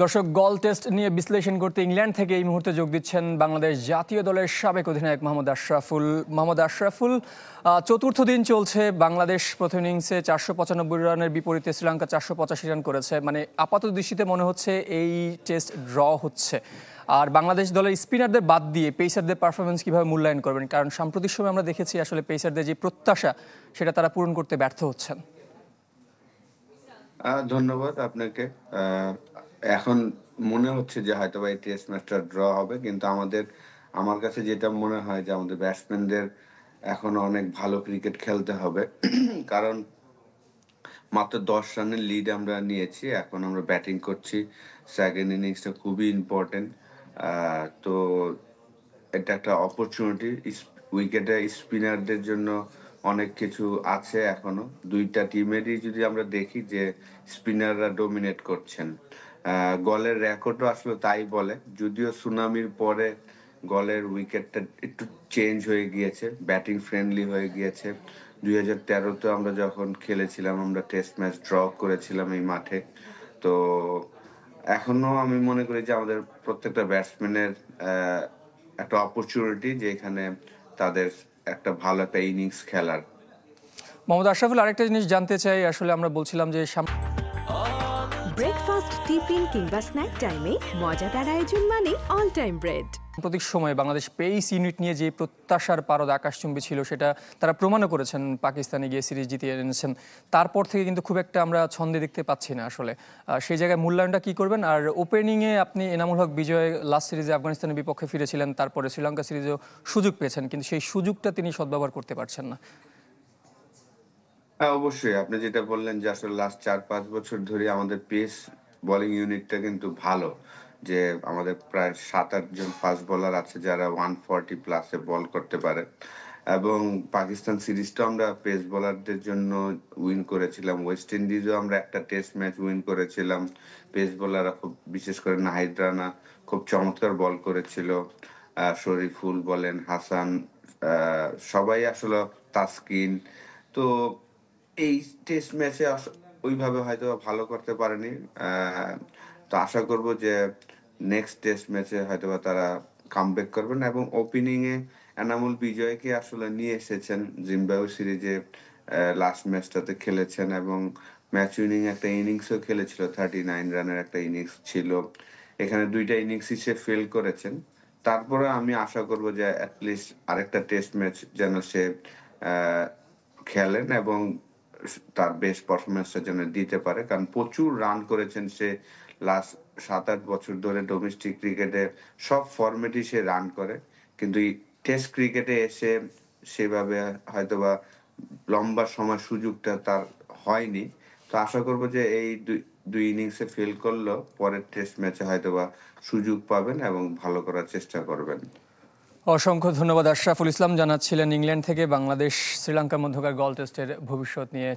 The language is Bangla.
দর্শক, গল টেস্ট নিয়ে বিশ্লেষণ করতে ইংল্যান্ড থেকে এই মুহূর্তে যোগ দিচ্ছেন বাংলাদেশ জাতীয় দলের সাবেক অধিনায়ক মোহাম্মদ আশরাফুল। চতুর্থ দিন চলছে। বাংলাদেশ প্রথম ইনিংসে 495 রানের বিপরীতে শ্রীলঙ্কা 485 রান করেছে। মানে আপাত দৃষ্টিতে মনে হচ্ছে এই টেস্ট ড্র হচ্ছে। আর বাংলাদেশ দলের স্পিনারদের বাদ দিয়ে পেসারদের পারফরমেন্স কিভাবে মূল্যায়ন করবেন? কারণ সাম্প্রতিক সময় আমরা দেখেছি আসলে পেসারদের যে প্রত্যাশা সেটা তারা পূরণ করতে ব্যর্থ হচ্ছেন। ধন্যবাদ আপনাকে। এখন মনে হচ্ছে যে হয়তো এই টেস্ট ম্যাচটা ড্র হবে, কিন্তু আমার কাছে যেটা মনে হয় যে আমাদের ব্যাটসম্যানদের এখনো অনেক ভালো ক্রিকেট খেলতে হবে। কারণ মাত্র 10 রানের লিড আমরা নিয়েছি, এখন আমরা ব্যাটিং করছি। সেকেন্ড ইনিংসটা খুবই ইম্পর্টেন্ট। তো এটা একটা অপরচুনিটি। উইকেটে স্পিনারদের জন্য অনেক কিছু আছে এখনো। দুইটা টিমেরই যদি আমরা দেখি যে স্পিনাররা ডমিনেট করছেন। গলের রেকর্ডও আসলে তাই বলে, যদিও সুনামির পরে গলের উইকেটটা একটু চেঞ্জ হয়ে গিয়েছে, ব্যাটিং ফ্রেন্ডলি হয়ে গিয়েছে। 2013-তে আমরা যখন খেলেছিলাম, আমরা টেস্ট ম্যাচ ড্র করেছিলাম এই মাঠে। তো এখনো আমি মনে করি যে আমাদের প্রত্যেকটা ব্যাটসম্যানের একটা অপরচুনিটি যে এখানে তাদের একটা ভালো একটা ইনিংস খেলার। মোহাম্মদ আশরাফুল, আরেকটা জিনিস জানতে চাই। আসলে আমরা বলছিলাম যে ব্রেকফাস্ট, টিফিন কিংবা স্ন্যাক টাইমে মজাদার আয়োজন মানে অল টাইম ব্রেড। সাম্প্রতিক সময়ে বাংলাদেশ পেস ইউনিট নিয়ে যে প্রত্যাশার পারদ আকাশচুম্বী ছিল, সেটা তারা প্রমাণও করেছেন। পাকিস্তানে গিয়ে সিরিজ জিতিয়ে এনেছেন। তারপর থেকে কিন্তু খুব একটা আমরা ছন্দে দেখতে পাচ্ছি না আসলে। সেই জায়গায় মূল্যায়নটা কি করবেন? আর ওপেনিংয়ে আপনি এনামুল হক বিজয় লাস্ট সিরিজে আফগানিস্তানের বিপক্ষে ফিরেছিলেন, তারপরে শ্রীলঙ্কা সিরিজেও সুযোগ পেয়েছেন, কিন্তু সেই সুযোগটা তিনি সদ্ব্যবহার করতে পারছেন না। হ্যাঁ, অবশ্যই আপনি যেটা বললেন যে আসলে লাস্ট 4-5 বছর ধরে আমাদের পেস বোলিং ইউনিটটা কিন্তু ভালো। যে আমাদের প্রায় 7-8 জন ফাস্ট বোলার আছে যারা 140 প্লাসে বল করতে পারে। এবং পাকিস্তান সিরিজটাও আমরা পেস বোলারদের জন্য উইন করেছিলাম। ওয়েস্ট ইন্ডিজও আমরা একটা টেস্ট ম্যাচ উইন করেছিলাম। পেস বোলাররা খুব, বিশেষ করে নাহিদ রানা খুব চমৎকার বল করেছিল। শরীফুল বলেন, হাসান, সবাই আসলে, তাসকিন। তো এই টেস্ট ম্যাচে ওইভাবে হয়তো ভালো করতে পারেনি। তো আশা করব যে নেক্সট টেস্ট ম্যাচে হয়তোবা তারা কামব্যাক করবেন। এবং ওপেনিং এ এনামুল বিজয়কে আসলে নিয়ে এসেছেন। জিম্বাবুয়ে সিরিজে লাস্ট ম্যাচটাতে খেলেছেন এবং ম্যাচ উইনিং একটা ইনিংসও খেলেছিল। 39 রানের একটা ইনিংস ছিল। এখানে দুইটা ইনিংসই সে ফেল করেছেন। তারপরে আমি আশা করব যে অ্যাটলিস্ট আরেকটা টেস্ট ম্যাচ যেন সে খেলেন এবং তার বেস্ট পারফরমেন্সটা যেন দিতে পারে। কারণ প্রচুর রান করেছেন সে। লাস্ট 7-8 বছর ধরে ডোমেস্টিক ক্রিকেটে সব ফরম্যাটই সে রান করে, কিন্তু এই টেস্ট ক্রিকেটে এসে সেভাবে হয়তোবা লম্বা সময় সুযোগটা তার হয়নি। তো আশা করব যে এই দুই ইনিংসে ফেল করলেও পরের টেস্ট ম্যাচে হয়তোবা সুযোগ পাবেন এবং ভালো করার চেষ্টা করবেন। অসংখ্য ধন্যবাদ। আশরাফুল ইসলাম জানাচ্ছিলেন ইংল্যান্ড থেকে বাংলাদেশ শ্রীলঙ্কার মধ্যকার গল টেস্টের ভবিষ্যৎ নিয়ে।